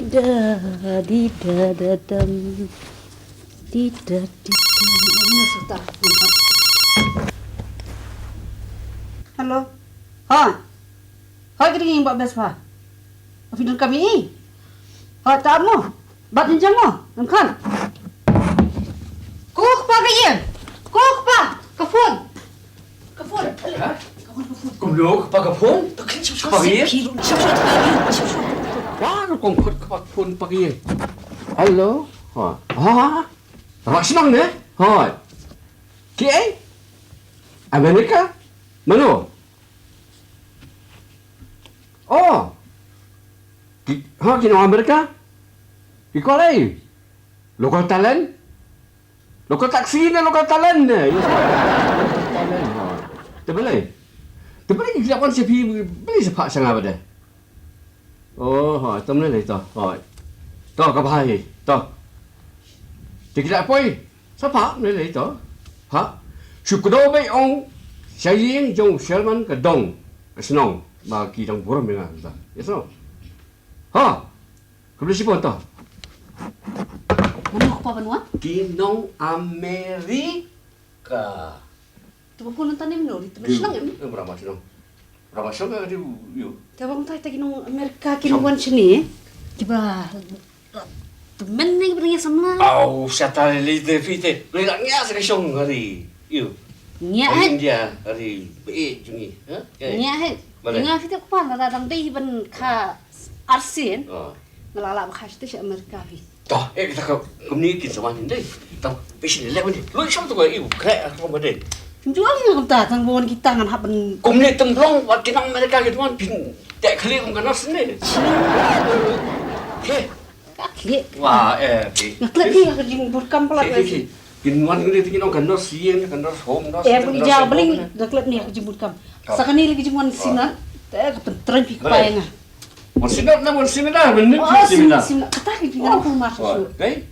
da di da da dum di da di dum. Ano sa ta? Hello. Ha. Ha gini buat bes pa. Afidul kami. Ha tak mo. Bat jenjang mo. Namkan. Kok pa kayen. Kok pa. Kafon. Kafon. Ha? Kom lo ka pagapon? Pagi? Wah, kom khot ka pagapon pagi. Hello. Ha. Ha, senang ne? Ha. Ke? Amerika? Mana? Oh. Ha, kino Amerika? Ikaw lagi. Local talent? Local taxi na local talent ne. Local talent. Ha. Boleh. Tapi kita kan siapa beli sepak sangat pada. Oh, ha, tâm lên này to. Rồi. To ka bahai. To. Tidak apa sepak lên này to. Ha. Syukur baik ông saya jong Sherman ke dong. Senang bagi dong buram dengan ta. Ya senang. Ha. Kau siapa to? Mana ko pa banwa? Kinong Amerika. Tu pun nonton ni menurut itu senang ya. Berapa senang? Berapa senang ada you? Tabang tay nung Amerika kinuwan sini. Kiba temen ni bernyanyi sama. Oh, siapa lelaki fite? Belakangnya sekarang hari you. Nya India hari jungi. Nya Nya kita ko pa nadang day ban ka arsin. Nalala ba kasi sa Amerika vi. Toh, kita communicate sama ni. Tahu, passion level ni. Lu siapa tu kau you? Kaya aku mana? Jual ni kita tang bon kita ngan haban. Communicate temblong buat kita mereka gitu kan pin. Tak kali bukan nasi ni. Ke? Kakek. Wah, Ngaklet ni kerjing burkam pala. Kinuan ni tingin orang kandas siang, kandas home, kandas. Beli jauh beli ngaklet ni kerjing burkam. Sakani lagi jumuan sinan. Tak kepenteran pi kepayang. Monsinar dah, benar Seminar. Kata kerjing aku masuk. Okay?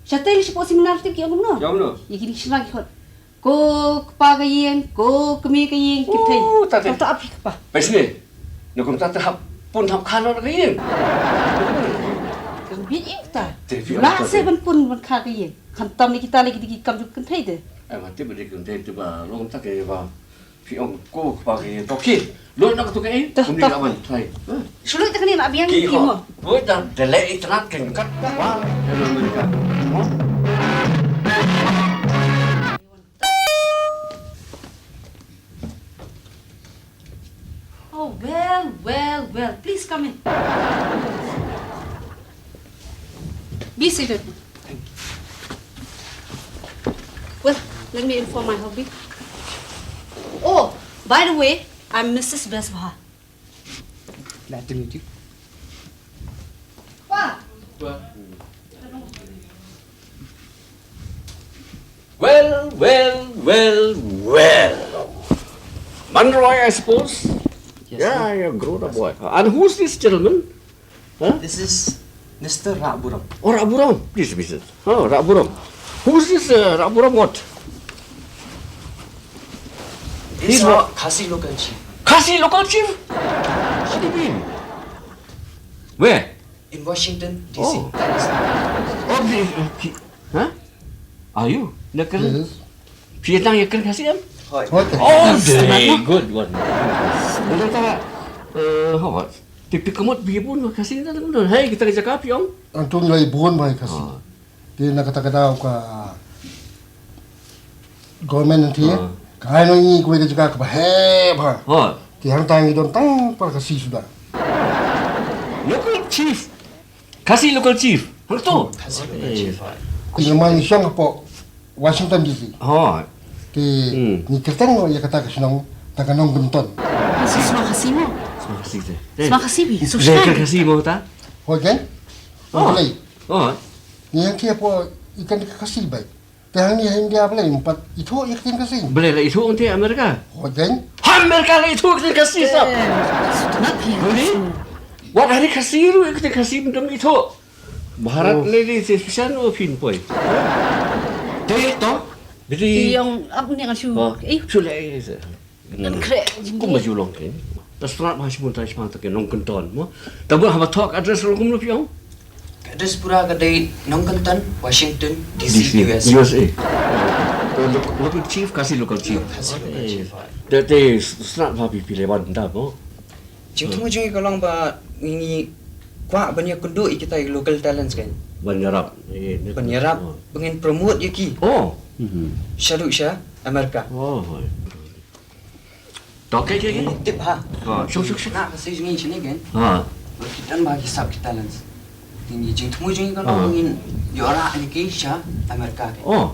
Siapa yang sepuluh seminar tu kian mana? Jauh no. Ya kini senang kot. Ko kepagayen, ko kemi kayen kita. Tak tak api apa? Pas ni, nak kau tak tahap pun tahap kanan lagi. Kau biar kita. Lah seven pun kayen. Kantam ni kita lagi dikam juga kentai deh. Mati beri kentai tu bah, long tak kaya bah. Pion ko kepagayen. Okey, lo nak tu kaya? Kau ni kawan, try. Sulit tak ni nak biang ni mo. Buat dah delay internet kan kat. Wah, hello mereka. Oh, well. Please come in. Be seated. Well, let me inform my hubby. Oh, by the way, I'm Mrs. Beswaha. Glad to meet you. What? Well. Manroy, I suppose. Yes, Yeah, you're a grown-up boy. And who's this gentleman? Huh? This is Mr. Rakburam. Oh, Rakburam. Please. Oh, Rakburam. Who's this Rakburam what? He's our Khasi local chief. Khasi local chief? What do you mean? Where? In Washington, D.C. Oh. Huh? Are you? Nakal? Yes. Vietnam yang kena kasih am? Hi. Okay. Oh, very good one. Anda tak, apa? Pipi kemot biar pun kasih kita tu. Hey, kita kerja kapi om. Antung lagi bukan baik kasih. Dia nak kata-kata ka government nanti ya. Kaya no ini kau kerja kapa heh bah. Ha. Dia hang tangi don tang par kasih sudah. Local chief. Kasih local chief. Hang tu. Khasi local chief. Kau yang main siang apa Washington DC. Ha. Di ni kertang no ya kata kesenang takanong benton. Terima kasih mo. Terima kasih. Terima kasih bi. Terima kasih mau tak? Hogan? Oh. Boleh. Oh. Ni yang kia apa ikan kasih baik. Tapi ni yang dia boleh empat itu ikan kasih. Boleh lah itu untuk Amerika. Hogan? Amerika lah itu kita kasih sah. Boleh? Wah hari kasih lu kita kasih benda itu. Barat ni spesial no fin boy. Dia tu. Jadi. Yang apa ni kan su? Sudah ini. Kan keren. Kau maju long kan? Terus terang masih pun tak sempat ke nong kenton. Tapi hamba talk address long kumlo piang. Address pura kedai Nongkantan, Washington, DC, US. USA. Local chief kasih local chief. Kasih local chief. Tapi senang papi pilih bandar mo. Jing temu jungi kalau ba ini kuat banyak kundu kita local talents kan. Banyarap. Penyerap pengen promote yaki. Oh. Syaruk Syah Amerika. Oh. Tak kaya Ini tip ha. Syuk. Nak kasih jungi sini kan. Kita bagi sub talents. Tinggi jing temu jungi kalau pengen yora yaki Syah Amerika kan. Oh.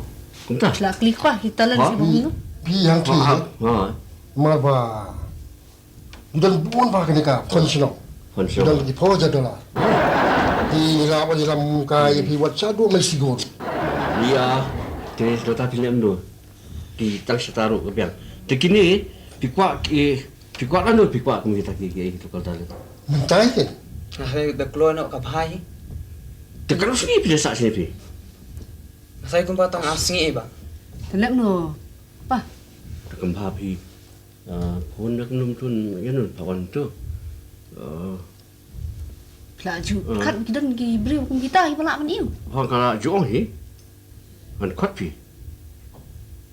Entah. Lah klik kuah kita lah si bang Bi yang ki ma ba dan buon ba kene ka functional dan di poja dola di la ba di lam ka pi wat sa do mai sigor Iya. Jadi sudah tak pilih endo. Di tang setaruh kebiang. Tekini pikwa kan tu pikwa kami kita kiki itu kalau tak. mentai ken Nah, dah keluar nak kapai. Tekan sini pilih sak sini pi. Saya pun patang asing bang. Telep no. Pa. Tekan papi. Pun nak num tun ya nun pawan tu. Laju kan kita gi beri hukum kita ipalak man iu. Hang kalau jual ni, man kuat pi.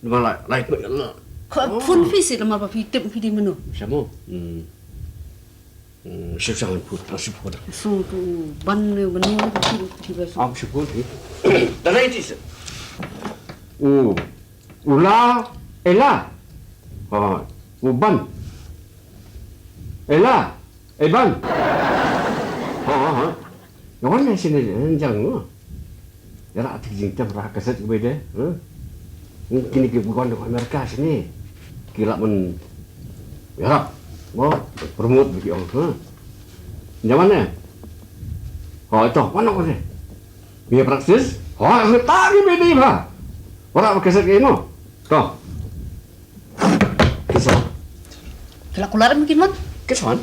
Nama like Kau pun visit lama pa tip di menu. siapa? Siapa pun siapa dah. So tu ban menu di besu. Apa siapa ni? Dah lain tu. Ula, Ella. Uban. Ella, Eban. Yang mana sini jangan lu. Ya lah, tinggi kita berah keset kepada. Kini kita bukan di Amerika sini. Kira men, ya, mau promote bagi orang. Yang mana? Itu mana kau ni? Biar praktis. Tak ni beda bah. Orang keset ke ini? Kau. Kisah. Kelak kular mungkin man. Kisah.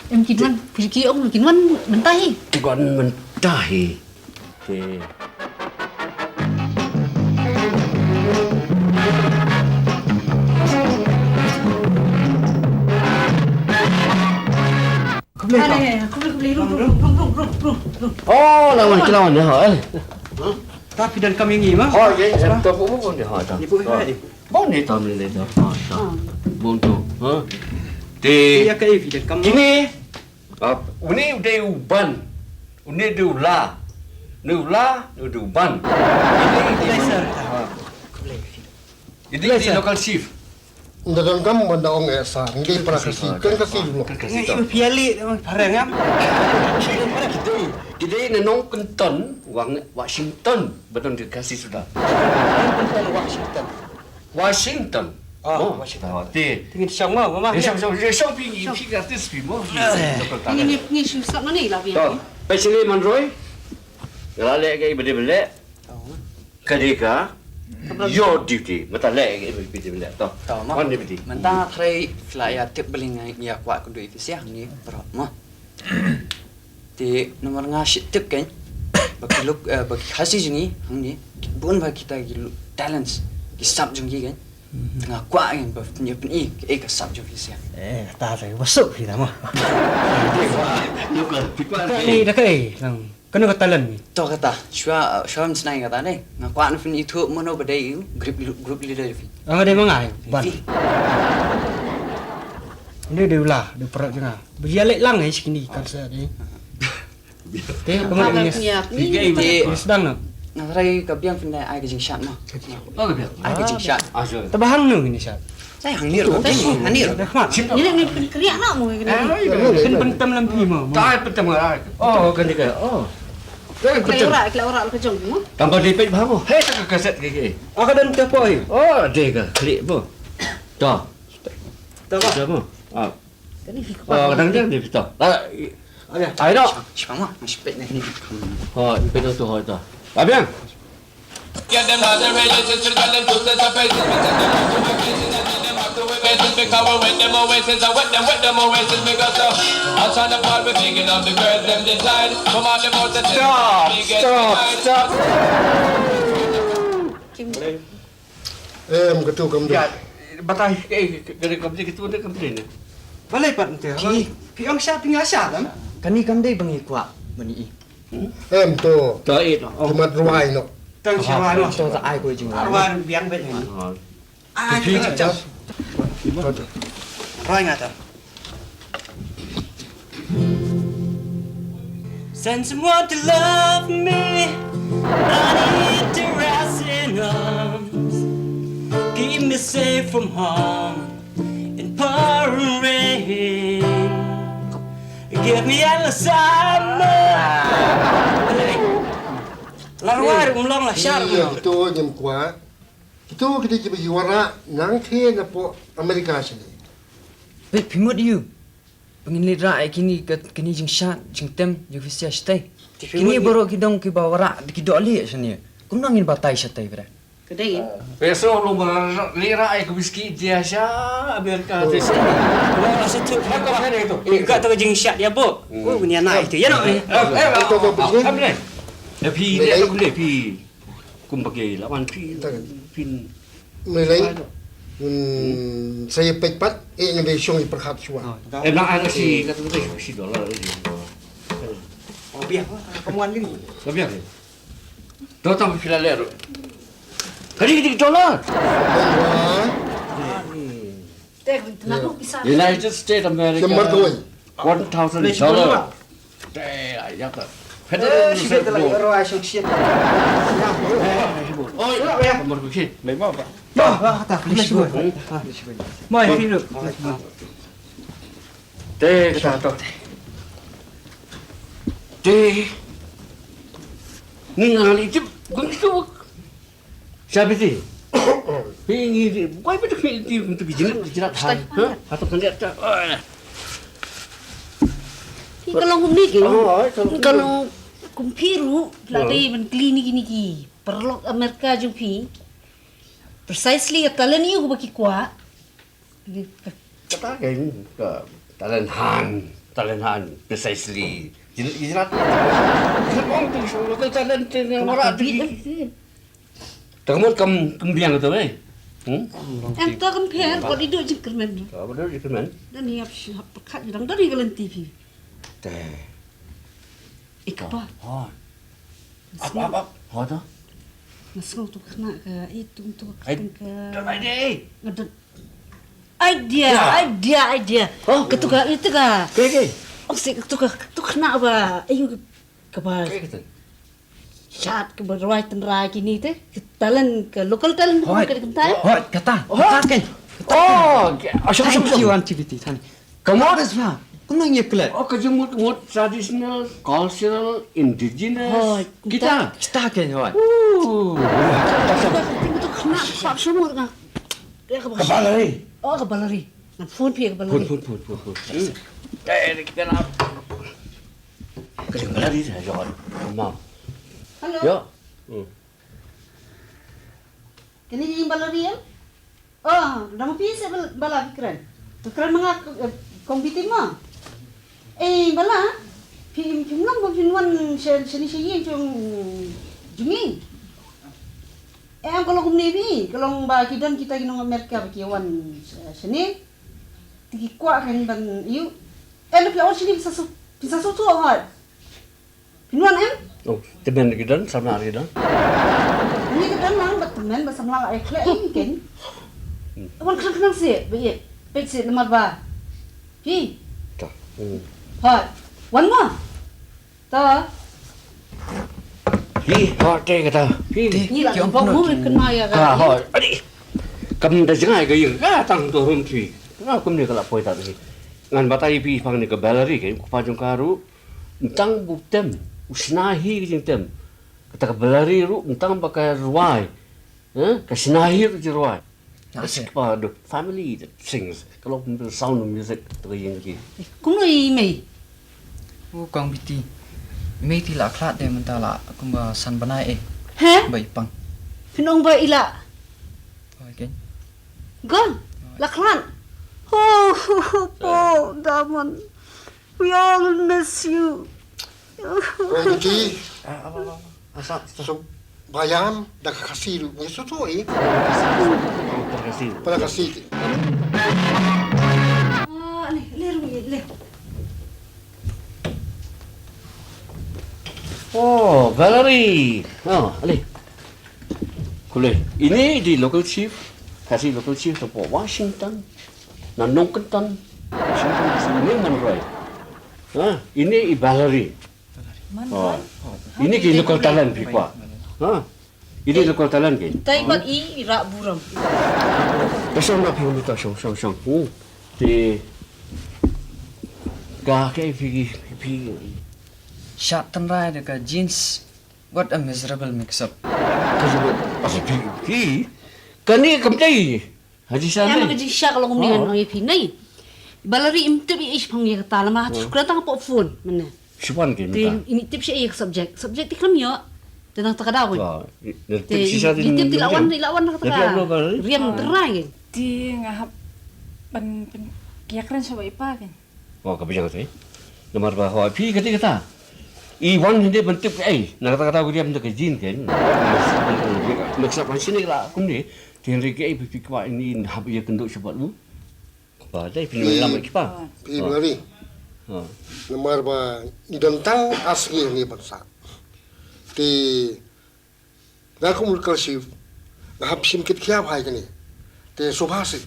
Mungkin man. Fikir ông mungkin man mentahi. Bukan mentahi. Okay. Aku beli rum. Oh, lawan dia ha. Tapi dan kami ini mah. Oh, ya, tu pun dia ha. Ni pun ada. Bon ni tahu ni tu. Ha. Bon tu. Ha. Di Dia ke evident kamu. Gini. Uni udah uban. Uni udah ula. Ni ula, ni udah uban. Ini di local chief. dalam kam manda ong esa ngi para kasi kan kasi dulu Ini piali barang am. Kita ni nong Kenton, Washington, betul dikasih sudah. Washington. Washington. Oh, Washington. Ti. Tinggal sama mama. Dia pergi gratis mo. Ni susah mana ni lah Tu. biar. Pasal man Roy. Galak ke bede-bede. Kadika. Your duty. Mata lek ke bede-bede tu. Tahu mah. Mana bede? Mentah try fly tip beling ya kuat kudu ifisiah ni berat mah. Di nomor ngasih tip kan. Bagi look bagi hasil jengi hang ni. Bukan bagi kita gilu talents. Kisap jengi kan. Tengah kuat kan punya peni kesap jengi ifisiah. Ta rồi masuk thì lắm à. Local. Đây là cái rằng cái nó có talent. Tahu kata, shua mesti kata ni. Nak kuat ni pun itu mana badai group leader ni. Ang ada mangai ban. Ini đều là đều perut je nah. Berjalek lang ni sini kan saya ni. Teh kemudian ini sedang nak. Nak try kabiang pun ai kejing shot mah. Oh, ke? Ai kejing shot. Asal. Tabahang nu ini sat. Saya hang ni ro. Hang ni ro. Dah mat. Ni keriak nak mu ni. Kan pentam lampi mah. Tak pertama. Oh, kan dia. Oh. Tak pertama. Kelak orang kejong mu. Tambah dipit bahamu. Hei, tak kaset ke. Aku dan tepo ai. Oh, dia ke. Klik apa? Dah. Tak apa. Siapa? Ah. Kani fikir. Oh, kadang dia dia pita. Ada. Ai dah. Siapa mah? Masih pet ni. Oh, dipit tu hoi dah. Abiang. Get them out the relations to tell them to set up faces. Because we wet them oasis, I wet them oasis because I'm trying to part with thinking of the girls them design. Come on, the most Stop. ketu kam Ya, batai dari kompeni kita ada kompeni ni. Balai pat nanti. Ki ang siya tinggal siya lam. Kani kam dai bangi kuat bani i. to Tới ít nó. kemat ruai no. Tang siapa no? Tahu tak ai kau jeng. Arwan biang bet ni. Ah, Phi cakap. Roi ngata. Send someone to love me. I need to rest in arms. Keep me safe from harm in pouring rain. Give me endless summer. Larwar umlong lah syar. Itu nyem kuat. Itu kita pergi warak nang the na po Amerika sini. Wait, pimut you. Pengin lira kini kini jeng syat jeng tem jeng fisia stay. Kini baru kidong ki bawara ki doli sini. Kum nangin batai syatai bra. Kedai. Besok lu lira ke whisky dia sya Amerika tu sini. Kalau situ Apa ada itu? enggak tahu jeng syat dia bo. Oh ni anak itu. Ya no. Apa ni? Phi dia aku le phi. Kum pakai lawan phi. Phin. Mulai saya pepat yang besok iperhat suah. Nak ada si kata tu si dolar ni. Oh biar kemuan ni. Tapi apa? Tahu tak phi le. Kali kita dolar. Teh, nak bisa. United States America. Kemar tuai. $1,000. Ya tak. Federal Siapa tu lagi Reserve. roi syok syat. Oh, ya. Nomor kecil. Memang apa? Bah, tak boleh sebut. Mai pilih. Teh kata tu. Teh. Ni ngali tu, begitu. Siapa sih? Pingi di, kau itu pingi untuk bijirat hai. Atau kan dia tak. Kalau hum ni ke? Oh, Kalau kumpiru lari man klinik ini ki. Perlu Amerika jumpi. Precisely katalan niyo ko baki kwa. kata kan ke talenhan precisely. Jirat. Orang tu lokal talent yang marah tu. Kamu kembiang tu eh? Em to compare ko di do jikr men. Apa dah itu man? Dan ni ap pekat jang dari galan TV. Teh. Ikpa. Oh. Apa? Apa tu? Nasong tu kena ke itu tu Ai, ke. terbaik deh. Ngadot. Idea. Oh. Ketuka itu ka. Okey. Oksi ketuka tu kena ba. Ayu ke ba. Okey kata. Chat ke berwai tenra kini teh. Talent ke local talent ko ke kentai. Oh, kata. Kata kan. Oh, Thank you activity tani. Kamu ada sebab. Kau nak nyeklat. Oh, kejemut traditional, cultural, indigenous. Kita. Kita kan hoi. Tu kena pak semua kan. Dia ke Kepala ni. Oh ke balari. Ngan phone pi ke balari. Pun. Eh, kita nak. Kepala ni saya jual. Mau. Halo. Yo. Kini yung balari ya? Oh, nama pi sa bala fikran. Fikran mga kompitin mo. Eh, bala. Phim lang mo pinwan siya yung junging. Eh, ang kalau kumnebi, kalau ba kidan kita ginong Amerika bakiwan sini. Tiki kwa kan ban yu. Eh, lu piawan sini bisa sutu hot. Pinwan em? Oh, teman kita sama kita. Ini kita lang bat temen ba samlang ay kle ken. Wan kan si, baye. Pek si nomor ba. Pi. Tak. Hot. Wan mo. Ta. Hi, hot kata. Hi. Ni lah tempat mu kena ya Ah, kan. hot. Adi. Kamu dah jangan ke yang tang turun tu. Kenapa kamu ni kalau poin tadi? Ngan batai pi pang ni ke baleri ke pajung karu. Entang buktem. Usnahi ke tem. Kata ke baleri ru entang pakai ruai. Kasinahi tu je ruai. That's part of family that sings. Kalau sound of music tu yang ni. Cũng nuôi mày. Oh, kang biti. Mei ti la klat de mentala kumba san banai Hả? bai pang. Phin ông vậy là Hoi kan. gon là khăn. Oh, Damon. We all miss you. Komiti Asap. so bayam dah kasih lu. Ngesu tu Terima kasih. pada kasih. Ah, le. Oh, Valerie. Oh, Ali. Boleh. Ini di local chief. Kasih local chief tu Washington. Nanongkentan. Washington sini mana Roy? Ini Valerie. Oh. Ini ke local talent pikwa. Ini local talent ke. Tai bat i rak buram. Pasal nak pergi minta syong. Di gak ke pergi. Shot tan rai dekat jeans. What a miserable mix-up. Pasal pergi. Kan ni kemdai. Haji Ya Sani. maka jadi syak kalau ngomongin orang yang pinai. Balari imtip ish pang ya kata lama suka tang pop phone mana. Siapa ke Ti minta? ini tip siya subject. Subject tiklam yo. Tentang takadaw. Tip sisa Ti tip tilawan Tapi kata. apa Valerie? Riam terai. Di ngahap pen kiyakren sa ipa kan. Oh, kebiasaan saya. Nomor bahawa pi kata. Iwan hindi bentuk nakata ko dia bentuk jin kan. Maksud macam ni lah kumni. Tiada ke pi kwa ini hab ia kenduk sebab lu. Ba dai pi lama kipa. Pi Valerie. Nomor ba idantang asli ni bangsa. Ti nakum kalsif ngahap sim kit kiap hai kani. Ti subhasi.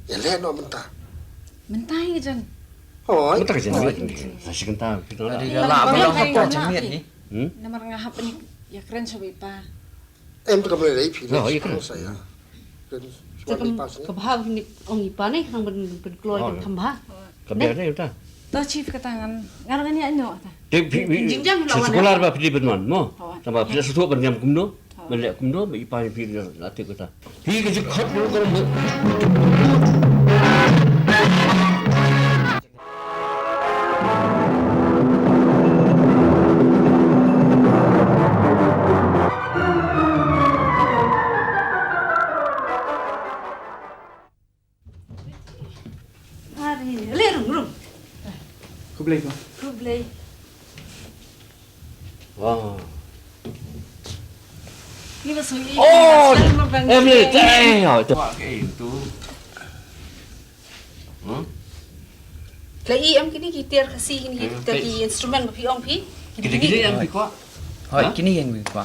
Ya le no mentah. Mentay ka dyan. Oh, Mata kerja ni. Saya kata kita Ada lah. galak belum Kayo apa na, jemit ni. Namar ngahap ni kiyakren sa ipa. em tu kami lagi pi. Oh, iya kan. Saya. Dan Cakap suami pas ni. kabah ni orang ipa ni nang berkeluar kan tambah. Kebiasaan dia kita. To chief katangan. Ngaran niya ano ta. Jinjang lawan Sekolah ba pi berman mo. Oh. Tambah pi sesuatu berjam kumno. Melek kumno ba ipa pi latih kita. Pi ke khot lu kalau Rum. Kublai ko. Kublay. Wah. Ni ba so Oh, Emily, tu. Itu. Lai em kini gitar kasih kini gitar di instrumen bapi ong pi. Kita yang pikwa. Hoi kini yang wi kwa.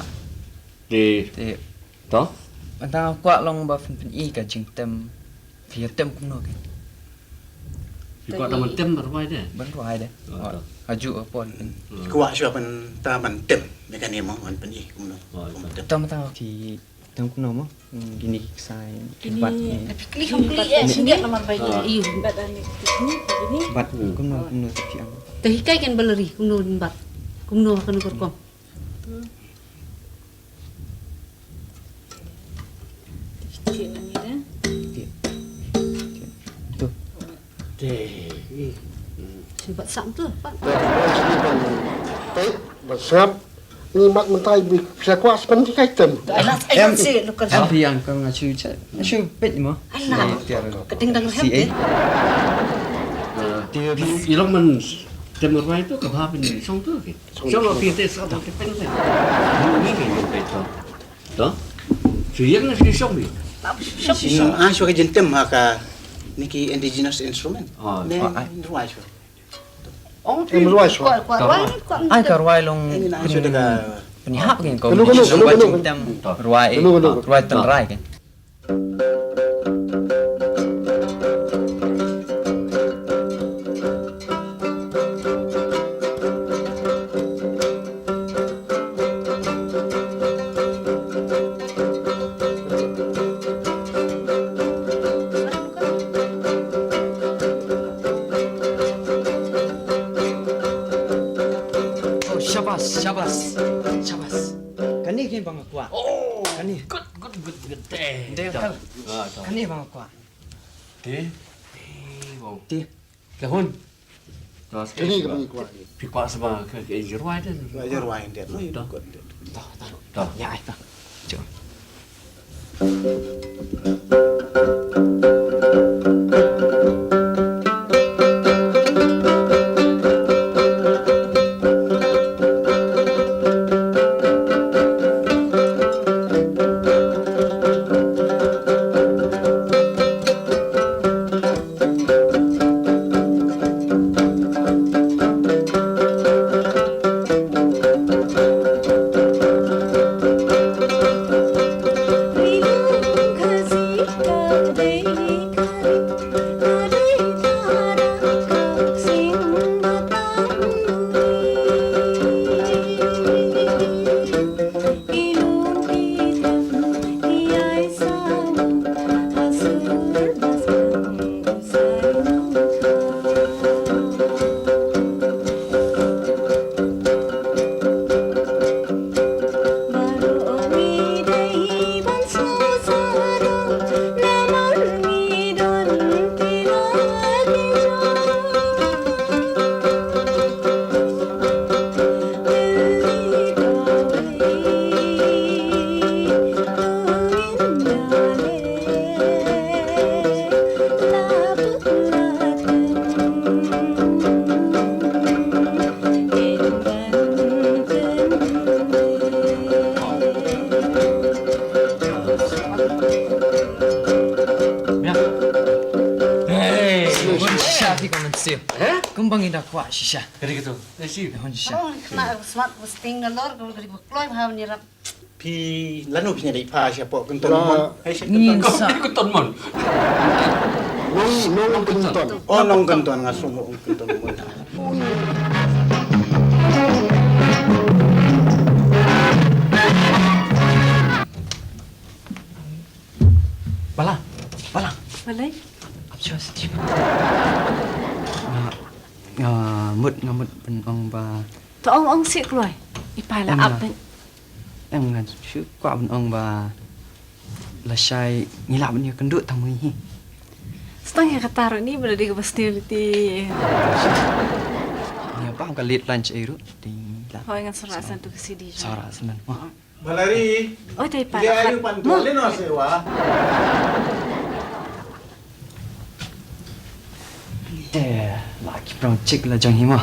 Di Ti to. antang kwa long ba fen i ka jing tem. Phía tem cũng nó cái. Pikwa taman tem berapa dia? Ban rai deh. Haju apa ni. Kuat siapa pun ta ban tem mekanisme on peni kumno. Tem. Tam tang thì tem cũng nó mà. Gini sai. Kini Bat Kli không kli sindiak nomor baik iyo. badan ni ini. bat cũng nó tapi ang. Tahikai kan baleri kumno bat. Kumno kan korkom. Kini ni dah. Tu. Simpat sam tu. Pak. Teh, besar. Ni mak mentai bi saya kuat seperti kaitan. Alas ayam si lokal. Em thì ang con ngachu cha. Ngachu pet mà. Alah. Keding dang Si rem. Dia ilmu men tem berapa itu kebab ini song tu ke. Song lo pi te sa tak pen le. Ni ke yang betul. To. Siang ni song ni. Sino asyo ka jen tem ka niki indigenous instrument. Oh, Ne ai. ruai asyo. Oh, Em luai so. Ai ka ruai long. Ini na asyo daga Penihap kan kau. Genu, genu. Tem ruai. Genu. Ruai tan rai kan. Oh, syabas. Kani kan bang aku. Oh, kani. good. Dia kan. Kani bang aku. Ti. Bang. Ti. Kahun. Terus Ini kami kuat. pikwa sama ke jerwai dan. ayo ruai dia. No, you don't. To. Ya, itu. Cuk. Kembang indah kuat shisha. Kali gitu. Si. Hon shisha. Oh, kena smart posting galor kalau dari bekloi baham nyerap. พี่ลันุพี่เนี่ยได้พาเฉพาะกันต้นมนให้เช็ค Ngin ก็ sa. นี่ก็ต้นมัน nong kunton อ๋อน้องกันต้นงาสมองกันต้นมน Bala. Bala. Balay. Absyos ti. Ngamut ben ong ba. To ong si kloi. Ipala Em up. là- Em ngan shu kwa ben ong ba. La shai ngilap ni kendut tamu hi. Setengah kataru ni berada di facility. Ni ba ka late lunch ai ru di la. Hoy ngan sarasan tu kesidi. Sara senan. Wah. Balari Oh, tay dia pala. ayu pantuan le no sewa Eh, laki prong cik la jang hi ma.